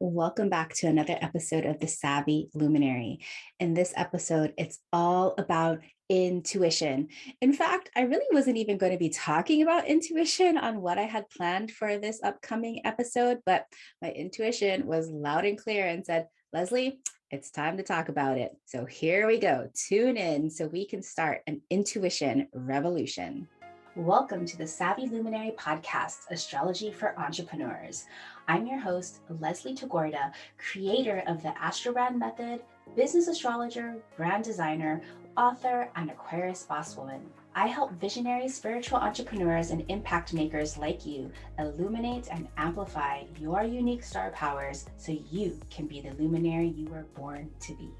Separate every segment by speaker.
Speaker 1: Welcome back to another episode of the Savvy Luminary. In this episode, it's all about intuition. In fact, I really wasn't even going to be talking about intuition on what I had planned for this upcoming episode, but my intuition was loud and clear and said, Leslie, it's time to talk about it. So here we go. Tune in so we can start an intuition revolution. Welcome to the Savvy Luminary podcast, Astrology for Entrepreneurs. I'm your host, Leslie Tagorda, creator of the Astrobrand Method, business astrologer, brand designer, author, and Aquarius boss woman. I help visionary spiritual entrepreneurs and impact makers like you illuminate and amplify your unique star powers so you can be the luminary you were born to be.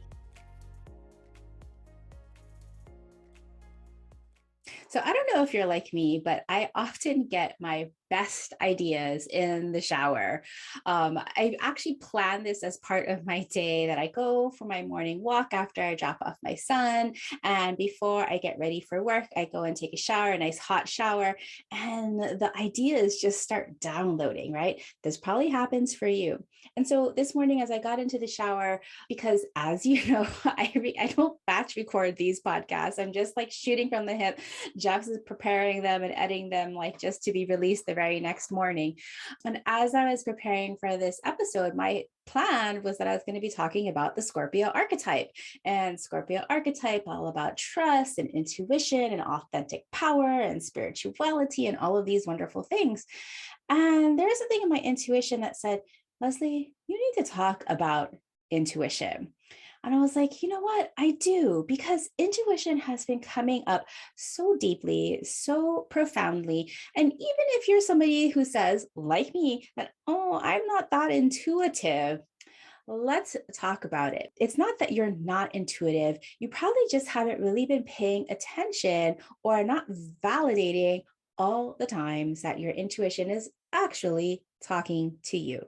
Speaker 1: So I don't know if you're like me, but I often get my best ideas in the shower. I actually plan this as part of my day that I go for my morning walk after I drop off my son. And before I get ready for work, I go and take a shower, a nice hot shower. And the ideas just start downloading, right? This probably happens for you. And so this morning, as I got into the shower, because as you know, I don't batch record these podcasts. I'm just like shooting from the hip. Jeff is preparing them and editing them like just to be released the very next morning. And as I was preparing for this episode, my plan was that I was going to be talking about the Scorpio archetype, and Scorpio archetype, all about trust and intuition and authentic power and spirituality and all of these wonderful things. And there's a thing in my intuition that said, Leslie, you need to talk about intuition. And I was like, you know what? I do, because intuition has been coming up so deeply, so profoundly. And even if you're somebody who says, like me, that, oh, I'm not that intuitive, let's talk about it. It's not that you're not intuitive. You probably just haven't really been paying attention or are not validating all the times that your intuition is actually talking to you.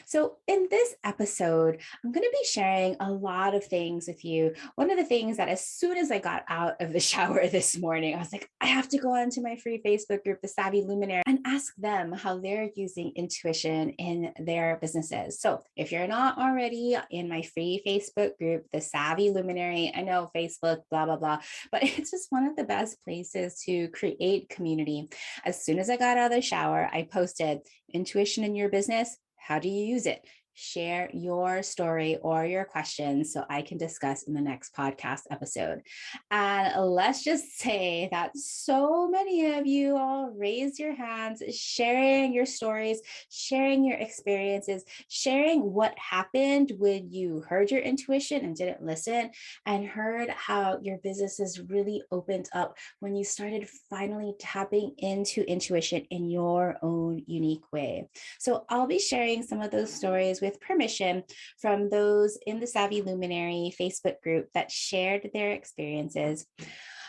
Speaker 1: So in this episode, I'm going to be sharing a lot of things with you. One of the things that as soon as I got out of the shower this morning, I was like, I have to go onto my free Facebook group, the Savvy Luminary, and ask them how they're using intuition in their businesses. So if you're not already in my free Facebook group, the Savvy Luminary, I know Facebook, blah, blah, blah, but it's just one of the best places to create community. As soon as I got out of the shower, I posted intuition in your business. How do you use it? Share your story or your questions so I can discuss in the next podcast episode. And let's just say that so many of you all raised your hands, sharing your stories, sharing your experiences, sharing what happened when you heard your intuition and didn't listen, and heard how your businesses really opened up when you started finally tapping into intuition in your own unique way. So I'll be sharing some of those stories with permission from those in the Savvy Luminary Facebook group that shared their experiences.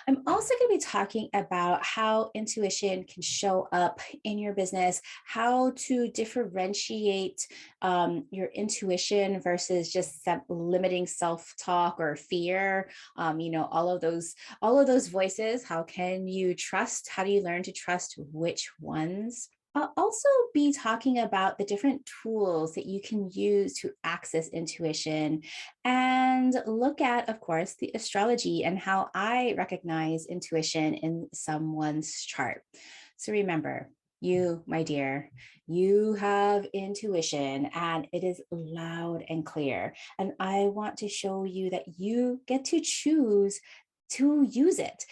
Speaker 1: I'm also going to be talking about how intuition can show up in your business, how to differentiate your intuition versus just limiting self-talk or fear. All of those voices. How can you trust? How do you learn to trust which ones? I'll also be talking about the different tools that you can use to access intuition and look at, of course, the astrology and how I recognize intuition in someone's chart. So remember, you, my dear, you have intuition and it is loud and clear. And I want to show you that you get to choose to use it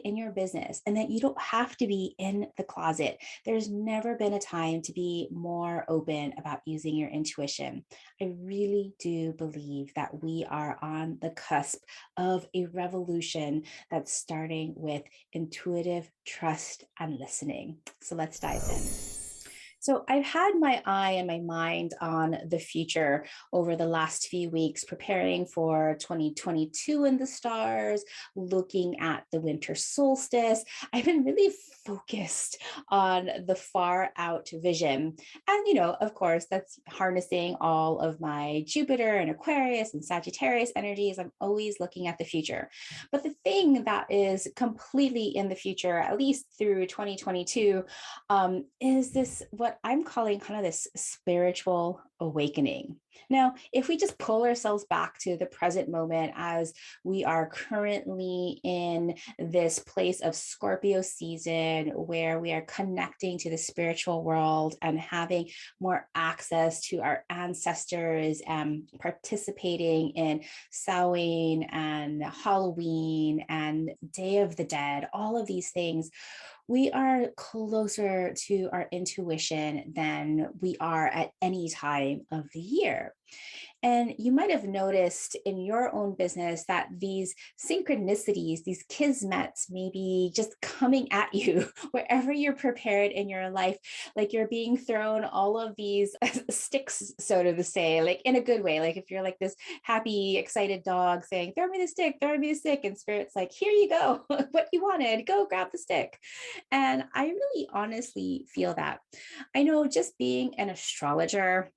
Speaker 1: in your business, and that you don't have to be in the closet. There's never been a time to be more open about using your intuition. I really do believe that we are on the cusp of a revolution that's starting with intuitive trust and listening. So let's dive in. So I've had my eye and my mind on the future over the last few weeks, preparing for 2022 in the stars, looking at the winter solstice. I've been really focused on the far out vision. And, of course, that's harnessing all of my Jupiter and Aquarius and Sagittarius energies. I'm always looking at the future. But the thing that is completely in the future, at least through 2022, is this what what I'm calling kind of this spiritual awakening. Now, if we just pull ourselves back to the present moment as we are currently in this place of Scorpio season where we are connecting to the spiritual world and having more access to our ancestors and participating in Samhain and Halloween and Day of the Dead, all of these things, we are closer to our intuition than we are at any time of the year. And you might have noticed in your own business that these synchronicities, these kismets, may be just coming at you wherever you're prepared in your life. Like you're being thrown all of these sticks, so to say, like in a good way. Like if you're like this happy, excited dog saying, throw me the stick, throw me the stick. And Spirit's like, here you go, what you wanted, go grab the stick. And I really honestly feel that. I know just being an astrologer,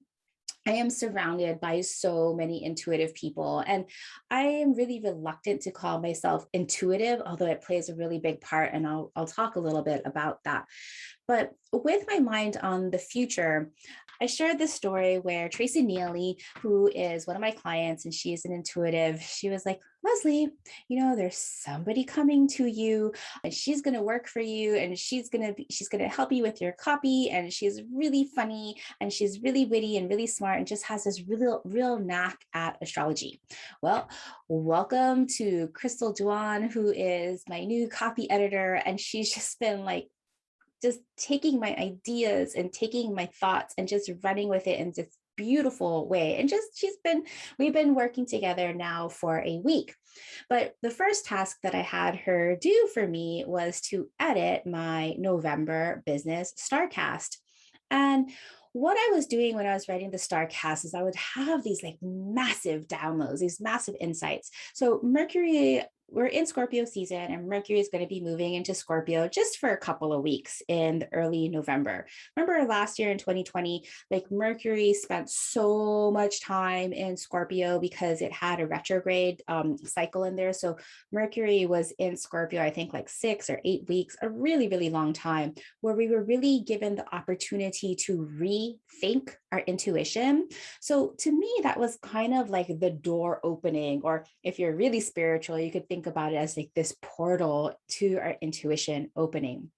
Speaker 1: I am surrounded by so many intuitive people, and I am really reluctant to call myself intuitive, although it plays a really big part, and I'll talk a little bit about that. But with my mind on the future, I shared this story where Tracy Neely, who is one of my clients, and she is an intuitive, she was like, Leslie, there's somebody coming to you and she's going to work for you and she's going to help you with your copy. And she's really funny and she's really witty and really smart and just has this real knack at astrology. Well, welcome to Crystal Duan, who is my new copy editor. And she's just been like, just taking my ideas and taking my thoughts and just running with it in this beautiful way. And we've been working together now for a week. But the first task that I had her do for me was to edit my November business Starcast. And what I was doing when I was writing the Starcast is I would have these like massive downloads, these massive insights. So we're in Scorpio season and Mercury is going to be moving into Scorpio just for a couple of weeks in early November. Remember last year in 2020, like Mercury spent so much time in Scorpio because it had a retrograde cycle in there. So Mercury was in Scorpio, I think like 6 or 8 weeks, a really, really long time where we were really given the opportunity to rethink our intuition. So to me, that was kind of like the door opening, or if you're really spiritual, you could think about it as like this portal to our intuition opening.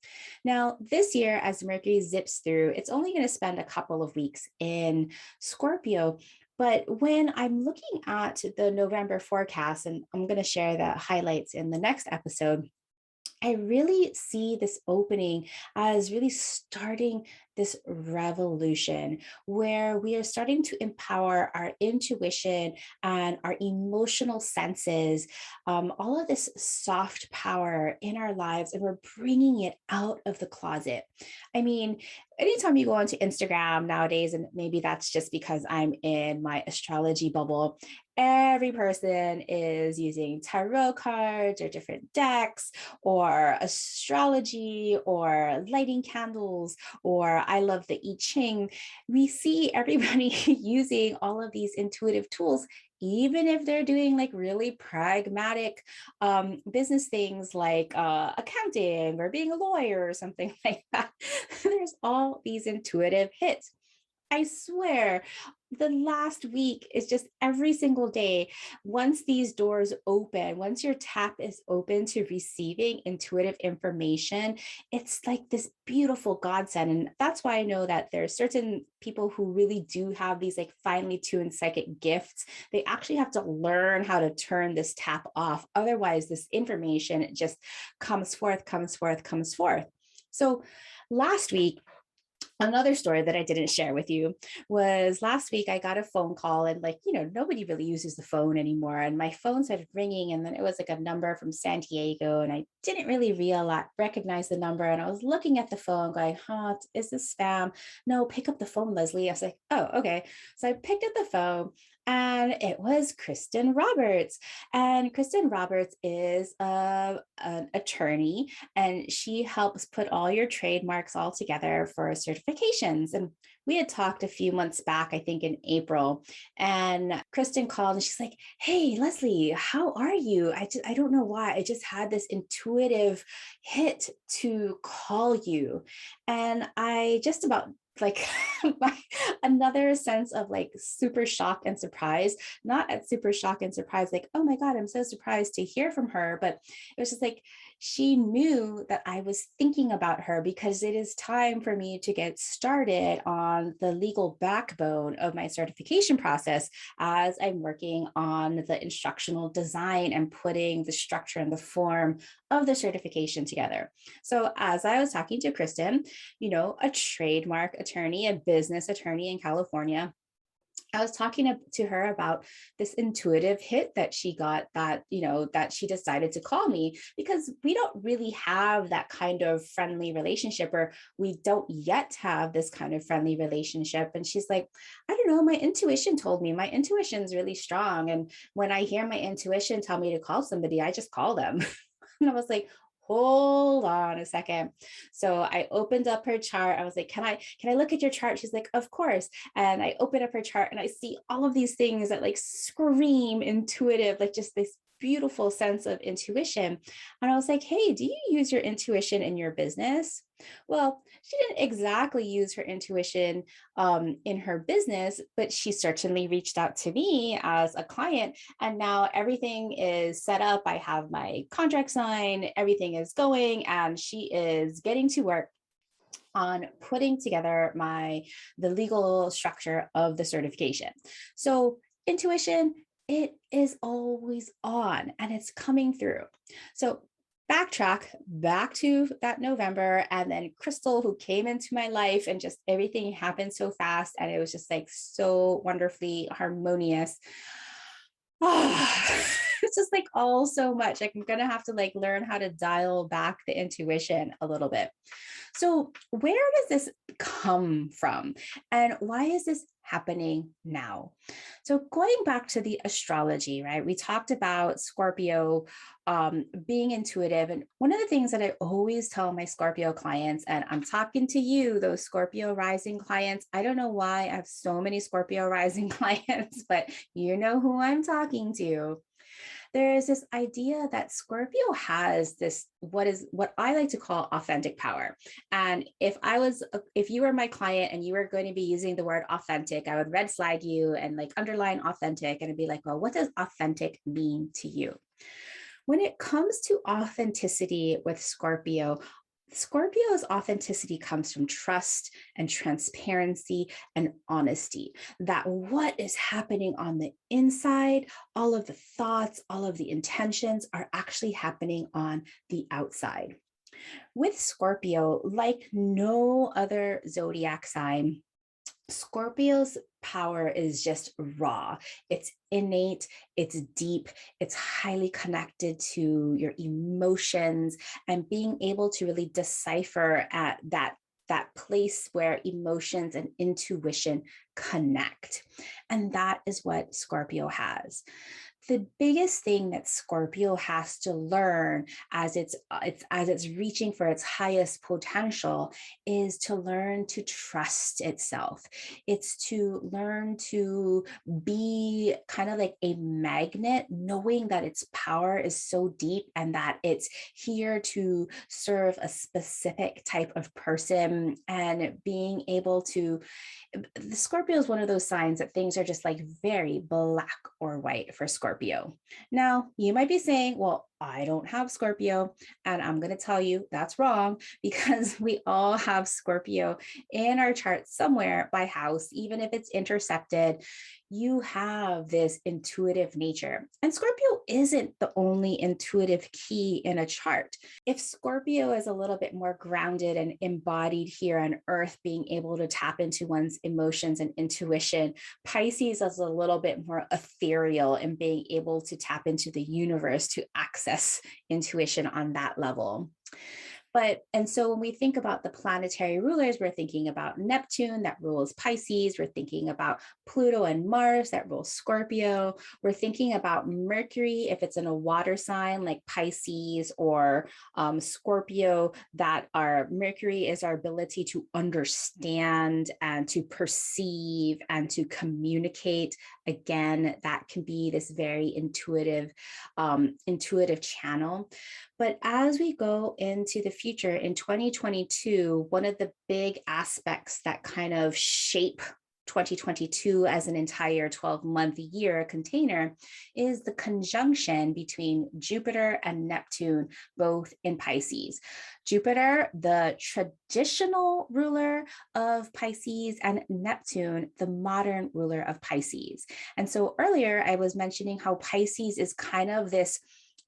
Speaker 1: Now, this year, as Mercury zips through, it's only going to spend a couple of weeks in Scorpio. But when I'm looking at the November forecast, and I'm going to share the highlights in the next episode, I really see this opening as really starting this revolution where we are starting to empower our intuition and our emotional senses, all of this soft power in our lives, and we're bringing it out of the closet. I mean, anytime you go onto Instagram nowadays, and maybe that's just because I'm in my astrology bubble, every person is using tarot cards or different decks or astrology or lighting candles, or I love the I Ching. We see everybody using all of these intuitive tools, even if they're doing like really pragmatic business things like accounting or being a lawyer or something like that. There's all these intuitive hits. I swear, the last week is just every single day. Once these doors open, once your tap is open to receiving intuitive information, it's like this beautiful godsend. And that's why I know that there are certain people who really do have these like finely tuned psychic gifts. They actually have to learn how to turn this tap off. Otherwise, this information just comes forth. So last week, another story that I didn't share with you was last week I got a phone call, and nobody really uses the phone anymore. And my phone started ringing, and then it was like a number from San Diego, and I didn't really recognize the number. And I was looking at the phone going, is this spam? No, pick up the phone, Leslie. I was like, oh, okay. So I picked up the phone, and it was Kristin Roberts. And Kristin Roberts is an attorney, and she helps put all your trademarks all together for certifications. And we had talked a few months back, I think in April, and Kristin called and she's like, hey, Leslie, how are you? I don't know why. I just had this intuitive hit to call you. And I just about like another sense of like super shock and surprise, not at super shock and surprise, like, oh my God, I'm so surprised to hear from her. But it was just like, she knew that I was thinking about her because it is time for me to get started on the legal backbone of my certification process as I'm working on the instructional design and putting the structure and the form of the certification together. So as I was talking to Kristin, a trademark attorney, a business attorney in California, I was talking to her about this intuitive hit that she got, that she decided to call me, because we don't really have that kind of friendly relationship, or we don't yet have this kind of friendly relationship. And she's like, I don't know, my intuition told me, my intuition is really strong. And when I hear my intuition tell me to call somebody, I just call them. And I was like, hold on a second. So I opened up her chart. I was like, can I look at your chart? She's like, of course. And I open up her chart and I see all of these things that like scream intuitive, like just this beautiful sense of intuition. And I was like, hey, do you use your intuition in your business? Well, she didn't exactly use her intuition in her business, but she certainly reached out to me as a client. And now everything is set up. I have my contract signed, everything is going, and she is getting to work on putting together the legal structure of the certification. So intuition, it is always on and it's coming through. So backtrack back to that November, and then Crystal, who came into my life, and just everything happened so fast and it was just like so wonderfully harmonious. It's just like all so much. Like I'm gonna have to like learn how to dial back the intuition a little bit. So where does this come from? And why is this happening now? So going back to the astrology, right? We talked about Scorpio being intuitive. And one of the things that I always tell my Scorpio clients, and I'm talking to you, those Scorpio rising clients, I don't know why I have so many Scorpio rising clients, but you know who I'm talking to. There is this idea that Scorpio has this, what I like to call authentic power. And if you were my client and you were going to be using the word authentic, I would red flag you and like underline authentic, and it'd be like, well, what does authentic mean to you? When it comes to authenticity with Scorpio, Scorpio's authenticity comes from trust and transparency and honesty. That what is happening on the inside, all of the thoughts, all of the intentions are actually happening on the outside. With Scorpio, like no other zodiac sign, Scorpio's power is just raw. It's innate, it's deep, it's highly connected to your emotions, and being able to really decipher at that place where emotions and intuition connect. And that is what Scorpio has. The biggest thing that Scorpio has to learn as it's reaching for its highest potential is to learn to trust itself. It's to learn to be kind of like a magnet, knowing that its power is so deep and that it's here to serve a specific type of person, and being able to, the Scorpio is one of those signs that things are just like very black or white for Scorpio. Now, you might be saying, well, I don't have Scorpio. And I'm going to tell you that's wrong, because we all have Scorpio in our chart somewhere by house, even if it's intercepted. You have this intuitive nature. And Scorpio isn't the only intuitive key in a chart. If Scorpio is a little bit more grounded and embodied here on Earth, being able to tap into one's emotions and intuition, Pisces is a little bit more ethereal and being able to tap into the universe to access intuition on that level. And so when we think about the planetary rulers, we're thinking about Neptune that rules Pisces. We're thinking about Pluto and Mars that rules Scorpio. We're thinking about Mercury, if it's in a water sign like Pisces or Scorpio, that our Mercury is our ability to understand and to perceive and to communicate. Again, that can be this very intuitive channel. But as we go into the future in 2022, one of the big aspects that kind of shape 2022 as an entire 12-month year container is the conjunction between Jupiter and Neptune, both in Pisces. Jupiter, the traditional ruler of Pisces, and Neptune, the modern ruler of Pisces. And so earlier I was mentioning how Pisces is kind of this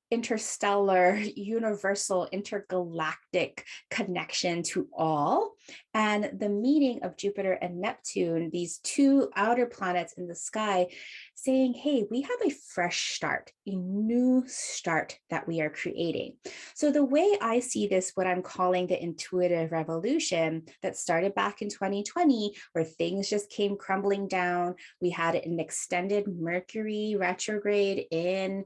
Speaker 1: interstellar, universal, intergalactic connection to all. And the meeting of Jupiter and Neptune, these two outer planets in the sky, saying, hey, we have a fresh start, a new start that we are creating. So the way I see this, what I'm calling the intuitive revolution that started back in 2020, where things just came crumbling down. We had an extended Mercury retrograde in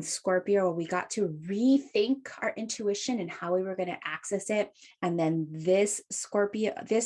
Speaker 1: Scorpio, where we got to rethink our intuition and how we were going to access it. And then this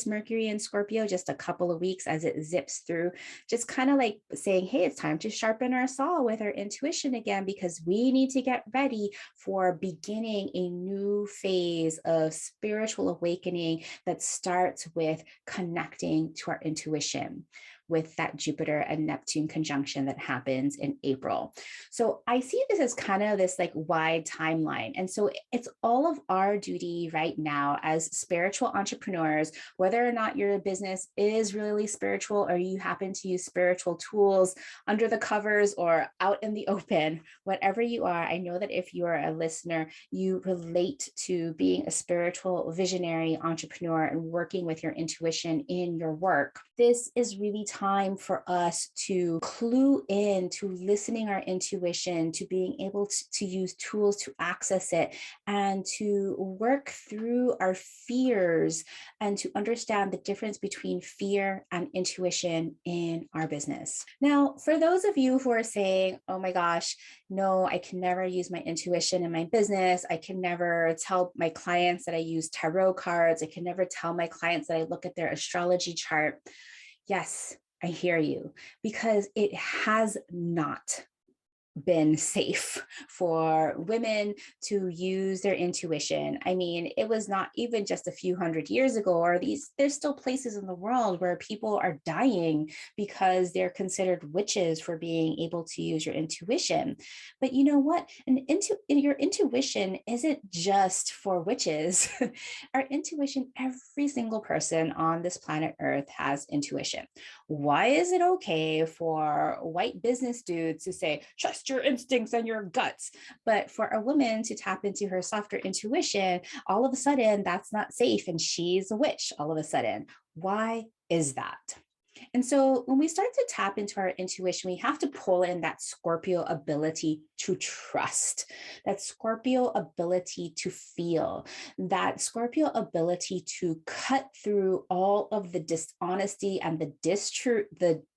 Speaker 1: Mercury in Scorpio, just a couple of weeks as it zips through, just kind of like saying, hey, it's time to sharpen our saw with our intuition again, because we need to get ready for beginning a new phase of spiritual awakening that starts with connecting to our intuition with that Jupiter and Neptune conjunction that happens in April. So I see this as kind of this like wide timeline. And so it's all of our duty right now as spiritual entrepreneurs, whether or not your business is really spiritual or you happen to use spiritual tools under the covers or out in the open, whatever you are. I know that if you are a listener, you relate to being a spiritual visionary entrepreneur and working with your intuition in your work. This is really time for us to clue in to listening our intuition, to being able to use tools to access it, and to work through our fears and to understand the difference between fear and intuition in our business. Now, for those of you who are saying, oh my gosh, no, I can never use my intuition in my business. I can never tell my clients that I use tarot cards. I can never tell my clients that I look at their astrology chart. Yes, I hear you, because it has not been safe for women to use their intuition. I mean, it was not even just a few hundred years ago, or there's still places in the world where people are dying because they're considered witches for being able to use your intuition. But you know what? Your intuition isn't just for witches. Our intuition, every single person on this planet Earth has intuition. Why is it okay for white business dudes to say, trust your instincts and your guts, but for a woman to tap into her softer intuition, all of a sudden that's not safe and she's a witch all of a sudden? Why is that? And so when we start to tap into our intuition, we have to pull in that Scorpio ability to trust, that Scorpio ability to feel, that Scorpio ability to cut through all of the dishonesty and the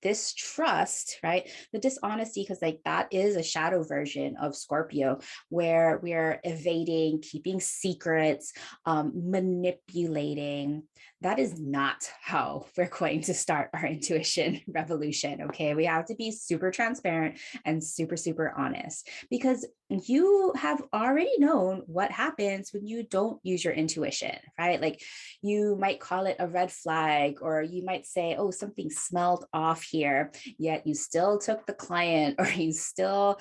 Speaker 1: distrust, right? The dishonesty, because like that is a shadow version of Scorpio, where we're evading, keeping secrets, manipulating. That is not how we're going to start our intuition revolution. Okay. We have to be super transparent and super, super honest, because you have already known what happens when you don't use your intuition, right? Like you might call it a red flag, or you might say, oh, something smelled off here, yet you still took the client, or you still,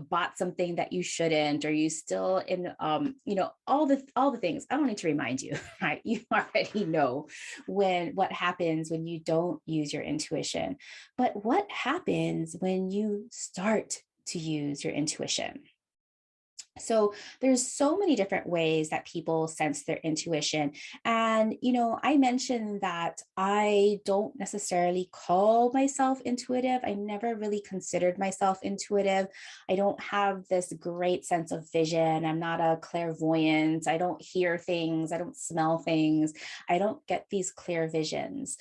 Speaker 1: bought something that you shouldn't, or you still all the things. I don't need to remind you, right? You already know what happens when you don't use your intuition. But what happens when you start to use your intuition? So there's so many different ways that people sense their intuition. And, I mentioned that I don't necessarily call myself intuitive. I never really considered myself intuitive. I don't have this great sense of vision. I'm not a clairvoyant. I don't hear things. I don't smell things. I don't get these clear visions.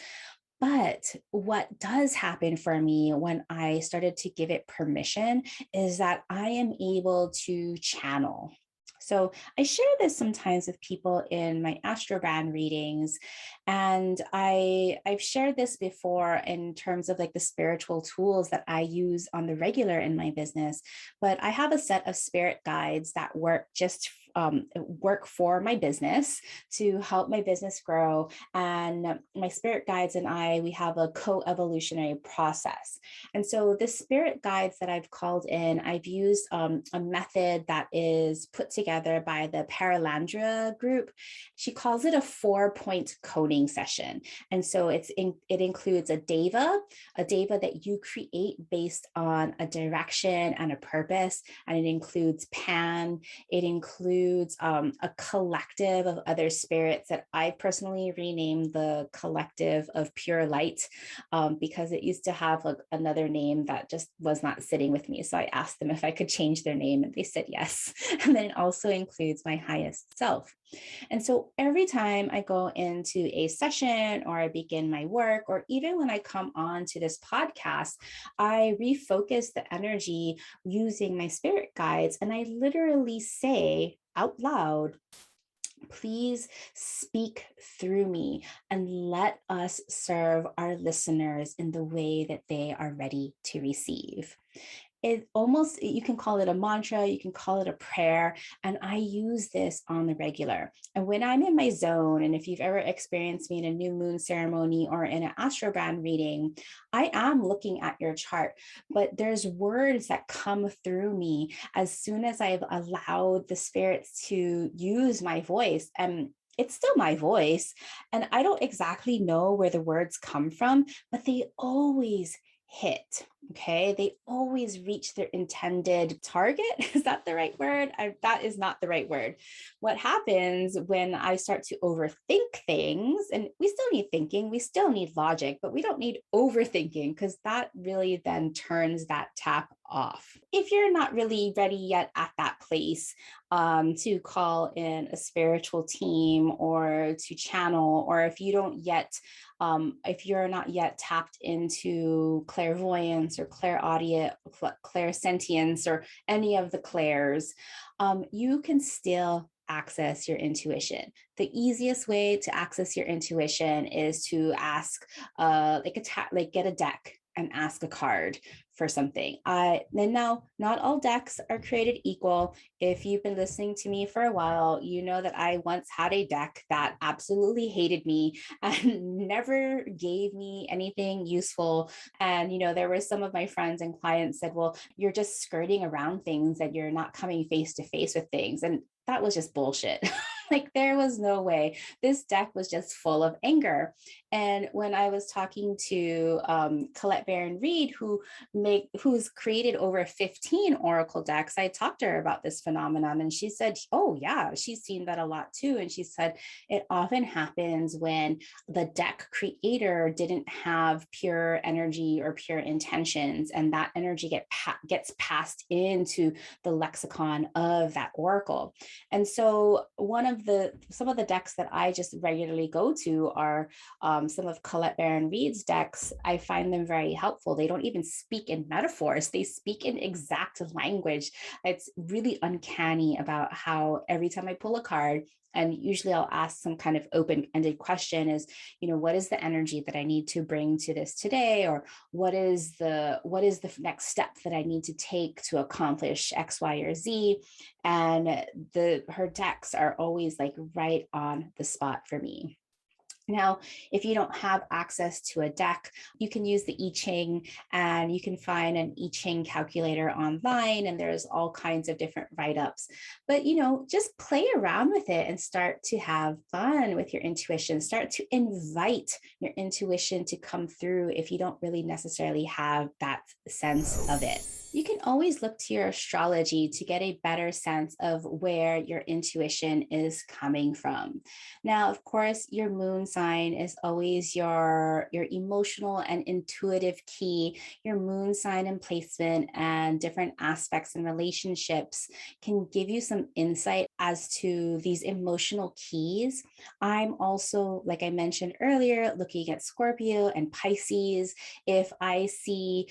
Speaker 1: But what does happen for me when I started to give it permission is that I am able to channel. So I share this sometimes with people in my astrobrand readings. And I've shared this before in terms of like the spiritual tools that I use on the regular in my business. But I have a set of spirit guides that work for my business to help my business grow. And my spirit guides and we have a co-evolutionary process. And so the spirit guides that I've called in, I've used a method that is put together by the Paralandra group. She calls it a 4-point coding session. And so it includes a deva that you create based on a direction and a purpose. And it includes Pan. It includes a collective of other spirits that I personally renamed the Collective of Pure Light, because it used to have another name that just was not sitting with me. So I asked them if I could change their name, and they said yes. And then it also includes my highest self. And so every time I go into a session or I begin my work, or even when I come on to this podcast, I refocus the energy using my spirit guides. And I literally say out loud, please speak through me and let us serve our listeners in the way that they are ready to receive. You can call it a mantra, you can call it a prayer. And I use this on the regular. And when I'm in my zone, and if you've ever experienced me in a new moon ceremony or in an astrobrand reading, I am looking at your chart, but there's words that come through me as soon as I've allowed the spirits to use my voice. And it's still my voice. And I don't exactly know where the words come from, but they always hit. Okay. They always reach their intended target. Is that the right word? That is not the right word. What happens when I start to overthink things, and we still need thinking, we still need logic, but we don't need overthinking, because that really then turns that tap off. If you're not really ready yet at that place to call in a spiritual team or to channel, or if if you're not yet tapped into clairvoyance or clairsentience or any of the clairs, you can still access your intuition. The easiest way to access your intuition is to ask, get a deck and ask a card for something. Then now, not all decks are created equal. If you've been listening to me for a while, you know that I once had a deck that absolutely hated me and never gave me anything useful. And, there were some of my friends and clients said, well, you're just skirting around things and you're not coming face to face with things. And that was just bullshit. Like, there was no way. This deck was just full of anger. And when I was talking to Colette Baron Reed, who's created over 15 oracle decks, I talked to her about this phenomenon, and she said, oh yeah, she's seen that a lot too. And she said it often happens when the deck creator didn't have pure energy or pure intentions, and that energy gets passed into the lexicon of that oracle. And so some of the decks that I just regularly go to are some of Colette Baron Reed's decks. I find them very helpful. They don't even speak in metaphors. They speak in exact language. It's really uncanny about how every time I pull a card, and usually I'll ask some kind of open-ended question is, what is the energy that I need to bring to this today? Or what is the next step that I need to take to accomplish X, Y, or Z? And her decks are always like right on the spot for me. Now, if you don't have access to a deck, you can use the I Ching, and you can find an I Ching calculator online, and there's all kinds of different write-ups. But, just play around with it and start to have fun with your intuition. Start to invite your intuition to come through if you don't really necessarily have that sense of it. You can always look to your astrology to get a better sense of where your intuition is coming from. Now, of course, your moon sign is always your emotional and intuitive key. Your moon sign and placement and different aspects and relationships can give you some insight as to these emotional keys. I'm also, like I mentioned earlier, looking at Scorpio and Pisces. If I see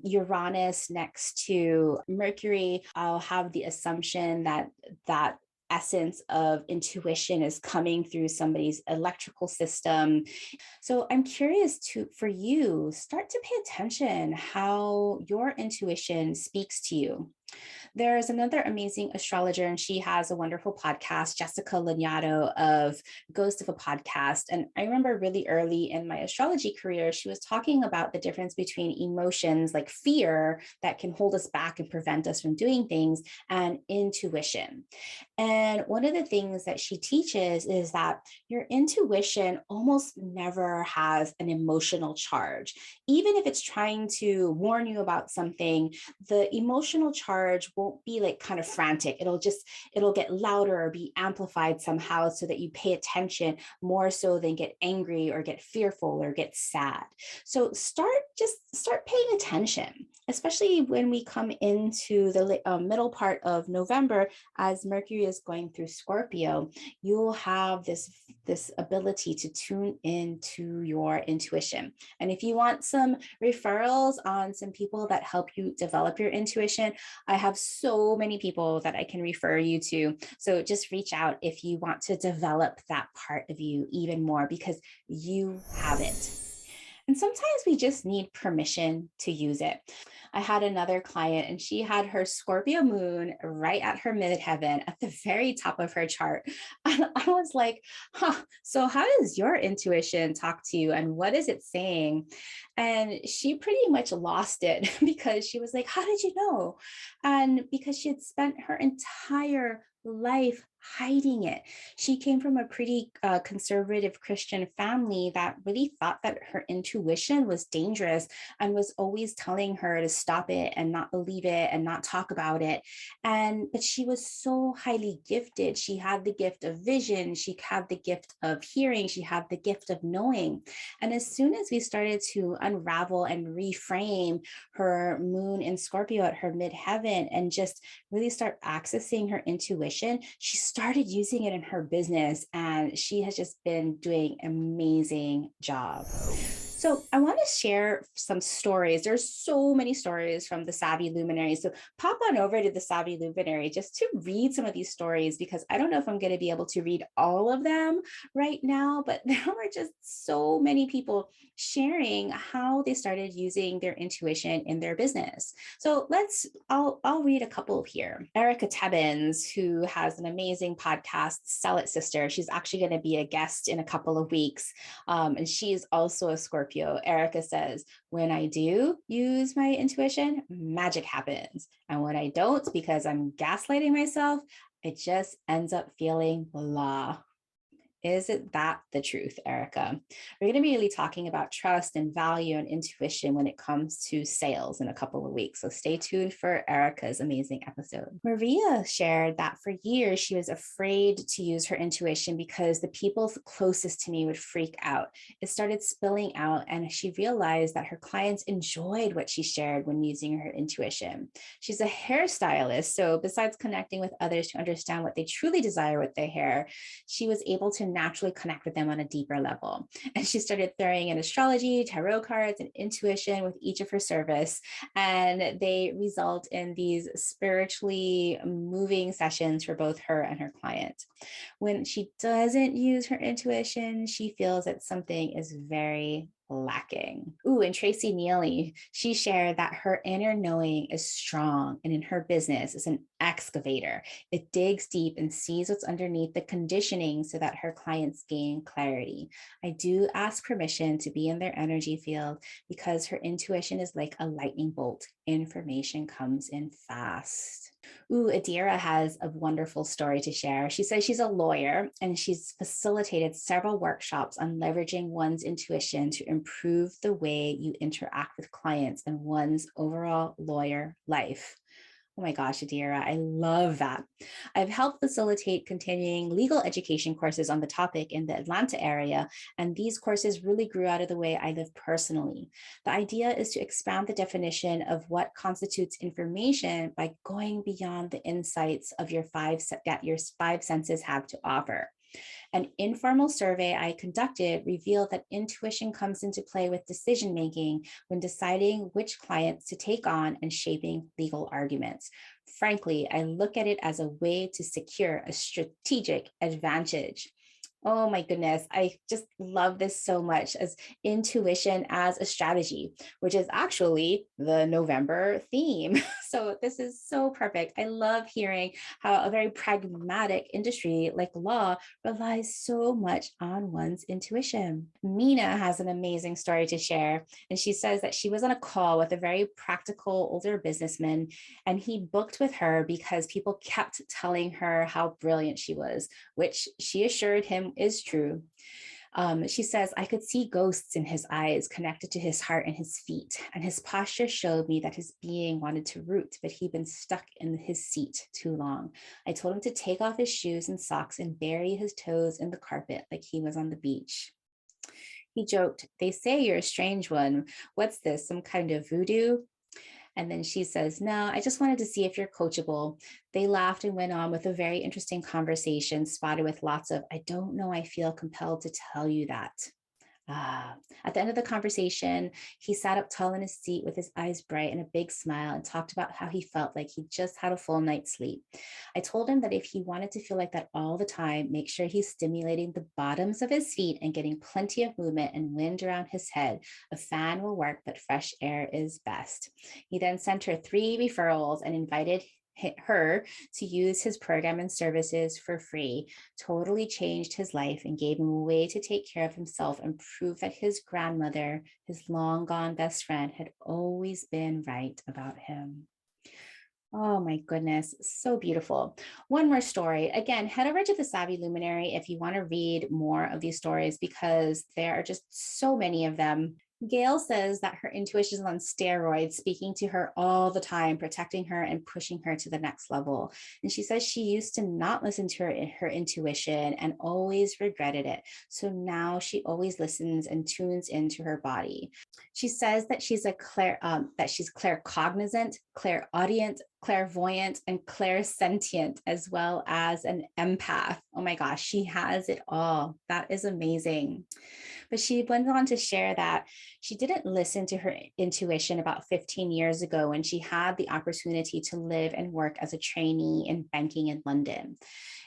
Speaker 1: Uranus next to Mercury, I'll have the assumption that that essence of intuition is coming through somebody's electrical system. So I'm curious to for you start to pay attention how your intuition speaks to you. There's another amazing astrologer, and she has a wonderful podcast, Jessica Lanyadoo of Ghost of a Podcast. And I remember really early in my astrology career, she was talking about the difference between emotions like fear that can hold us back and prevent us from doing things and intuition. And one of the things that she teaches is that your intuition almost never has an emotional charge. Even if it's trying to warn you about something, the emotional charge won't be like kind of frantic. It'll get louder or be amplified somehow so that you pay attention more so than get angry or get fearful or get sad. So start paying attention, especially when we come into the middle part of November as Mercury is going through Scorpio. You'll have this ability to tune into your intuition. And if you want some referrals on some people that help you develop your intuition, I have so many people that I can refer you to. So just reach out if you want to develop that part of you even more, because you have it. And sometimes we just need permission to use it. I had another client and she had her Scorpio moon right at her midheaven at the very top of her chart. And I was like, so how does your intuition talk to you and what is it saying? And she pretty much lost it because she was like, how did you know? And because she had spent her entire life hiding it. She came from a pretty conservative Christian family that really thought that her intuition was dangerous and was always telling her to stop it and not believe it and not talk about it. But she was so highly gifted. She had the gift of vision. She had the gift of hearing. She had the gift of knowing. And as soon as we started to unravel and reframe her moon in Scorpio at her midheaven and just really start accessing her intuition, she started using it in her business, and she has just been doing an amazing job. So I want to share some stories. There's so many stories from the Savvy Luminary. So pop on over to the Savvy Luminary just to read some of these stories, because I don't know if I'm going to be able to read all of them right now, but there were just so many people sharing how they started using their intuition in their business. So I'll read a couple here. Erica Tebbins, who has an amazing podcast, Sell It Sister. She's actually going to be a guest in a couple of weeks. And she's also a Scorpio. Erica says, when I do use my intuition, magic happens. And when I don't, because I'm gaslighting myself, it just ends up feeling blah. Isn't that the truth, Erica? We're going to be really talking about trust and value and intuition when it comes to sales in a couple of weeks. So stay tuned for Erica's amazing episode. Maria shared that for years she was afraid to use her intuition because the people closest to me would freak out. It started spilling out, and she realized that her clients enjoyed what she shared when using her intuition. She's a hairstylist, so besides connecting with others to understand what they truly desire with their hair, she was able to naturally connect with them on a deeper level. And she started throwing in astrology, tarot cards, and intuition with each of her service. And they result in these spiritually moving sessions for both her and her client. When she doesn't use her intuition, she feels that something is very lacking. And Tracy Neely, she shared that her inner knowing is strong, and in her business is an excavator. It digs deep and sees what's underneath the conditioning so that her clients gain clarity. I do ask permission to be in their energy field because her intuition is like a lightning bolt. Information comes in fast. Adira has a wonderful story to share. She says she's a lawyer and she's facilitated several workshops on leveraging one's intuition to improve the way you interact with clients and one's overall lawyer life. Oh my gosh, Adira, I love that. I've helped facilitate continuing legal education courses on the topic in the Atlanta area, and these courses really grew out of the way I live personally. The idea is to expand the definition of what constitutes information by going beyond the insights of your five senses have to offer. An informal survey I conducted revealed that intuition comes into play with decision making when deciding which clients to take on and shaping legal arguments. Frankly, I look at it as a way to secure a strategic advantage. Oh my goodness. I just love this so much as intuition as a strategy, which is actually the November theme. So this is so perfect. I love hearing how a very pragmatic industry like law relies so much on one's intuition. Mina has an amazing story to share. And she says that she was on a call with a very practical older businessman, and he booked with her because people kept telling her how brilliant she was, which she assured him is true. She says, I could see ghosts in his eyes connected to his heart and his feet, and his posture showed me that his being wanted to root, but he'd been stuck in his seat too long. I told him to take off his shoes and socks and bury his toes in the carpet like he was on the beach. He joked, they say you're a strange one. What's this, some kind of voodoo? And then she says, no, I just wanted to see if you're coachable. They laughed and went on with a very interesting conversation, spotted with lots of, I don't know, I feel compelled to tell you that. At the end of the conversation, he sat up tall in his seat with his eyes bright and a big smile and talked about how he felt like he just had a full night's sleep. I told him that if he wanted to feel like that all the time, make sure he's stimulating the bottoms of his feet and getting plenty of movement and wind around his head. A fan will work, but fresh air is best. He then sent her 3 referrals and invited her to use his program and services for free, totally changed his life and gave him a way to take care of himself and prove that his grandmother, his long gone best friend, had always been right about him. Oh my goodness, so beautiful. One more story. Again, head over to the Savvy Luminary if you want to read more of these stories because there are just so many of them. Gail says that her intuition is on steroids, speaking to her all the time, protecting her and pushing her to the next level. And she says she used to not listen to her intuition and always regretted it. So now she always listens and tunes into her body. She says that she's claircognizant, clairaudient, clairvoyant, and clairsentient, as well as an empath. Oh my gosh, she has it all. That is amazing. But she went on to share that she didn't listen to her intuition about 15 years ago when she had the opportunity to live and work as a trainee in banking in London.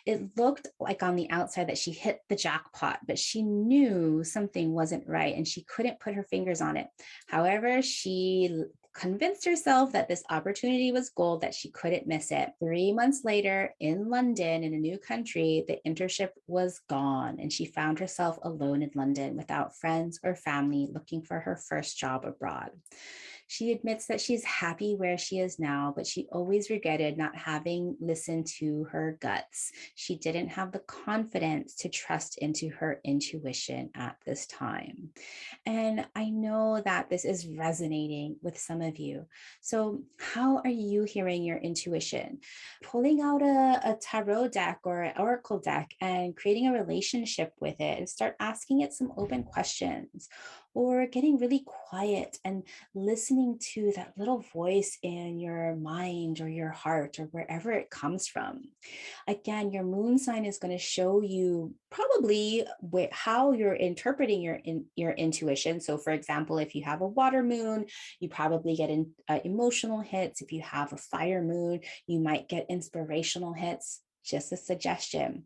Speaker 1: It looked like on the outside that she hit the jackpot, but she knew something wasn't right and she couldn't put her fingers on it. However, she convinced herself that this opportunity was gold, that she couldn't miss it. 3 months later, in London, in a new country, the internship was gone, and she found herself alone in London without friends or family, looking for her first job abroad. She admits that she's happy where she is now, but she always regretted not having listened to her guts. She didn't have the confidence to trust into her intuition at this time. And I know that this is resonating with some of you. So, how are you hearing your intuition? Pulling out a tarot deck or an oracle deck and creating a relationship with it and start asking it some open questions, or getting really quiet and listening to that little voice in your mind or your heart or wherever it comes from. Again, your moon sign is going to show you probably how you're interpreting your intuition. So for example, if you have a water moon, you probably get emotional hits. If you have a fire moon, you might get inspirational hits. Just a suggestion.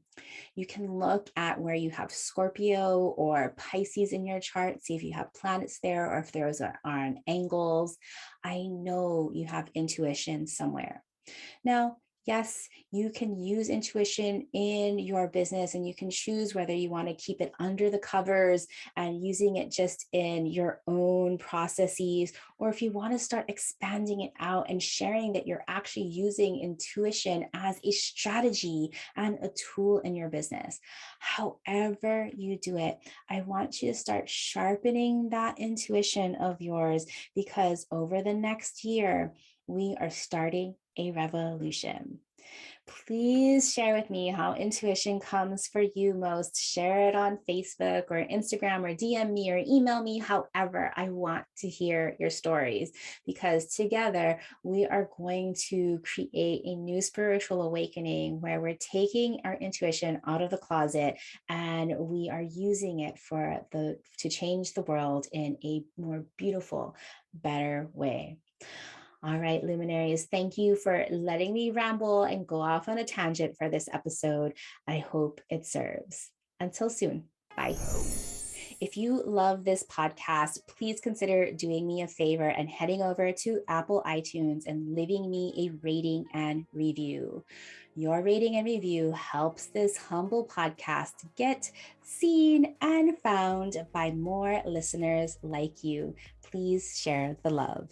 Speaker 1: You can look at where you have Scorpio or Pisces in your chart, see if you have planets there or if those are on angles. I know you have intuition somewhere. Now, yes, you can use intuition in your business and you can choose whether you want to keep it under the covers and using it just in your own processes, or if you want to start expanding it out and sharing that you're actually using intuition as a strategy and a tool in your business. However you do it, I want you to start sharpening that intuition of yours, because over the next year, we are starting a revolution. Please share with me how intuition comes for you most. Share it on Facebook or Instagram or DM me or email me. However, I want to hear your stories because together we are going to create a new spiritual awakening where we're taking our intuition out of the closet and we are using it to change the world in a more beautiful, better way. All right, luminaries, thank you for letting me ramble and go off on a tangent for this episode. I hope it serves. Until soon, bye. If you love this podcast, please consider doing me a favor and heading over to Apple iTunes and leaving me a rating and review. Your rating and review helps this humble podcast get seen and found by more listeners like you. Please share the love.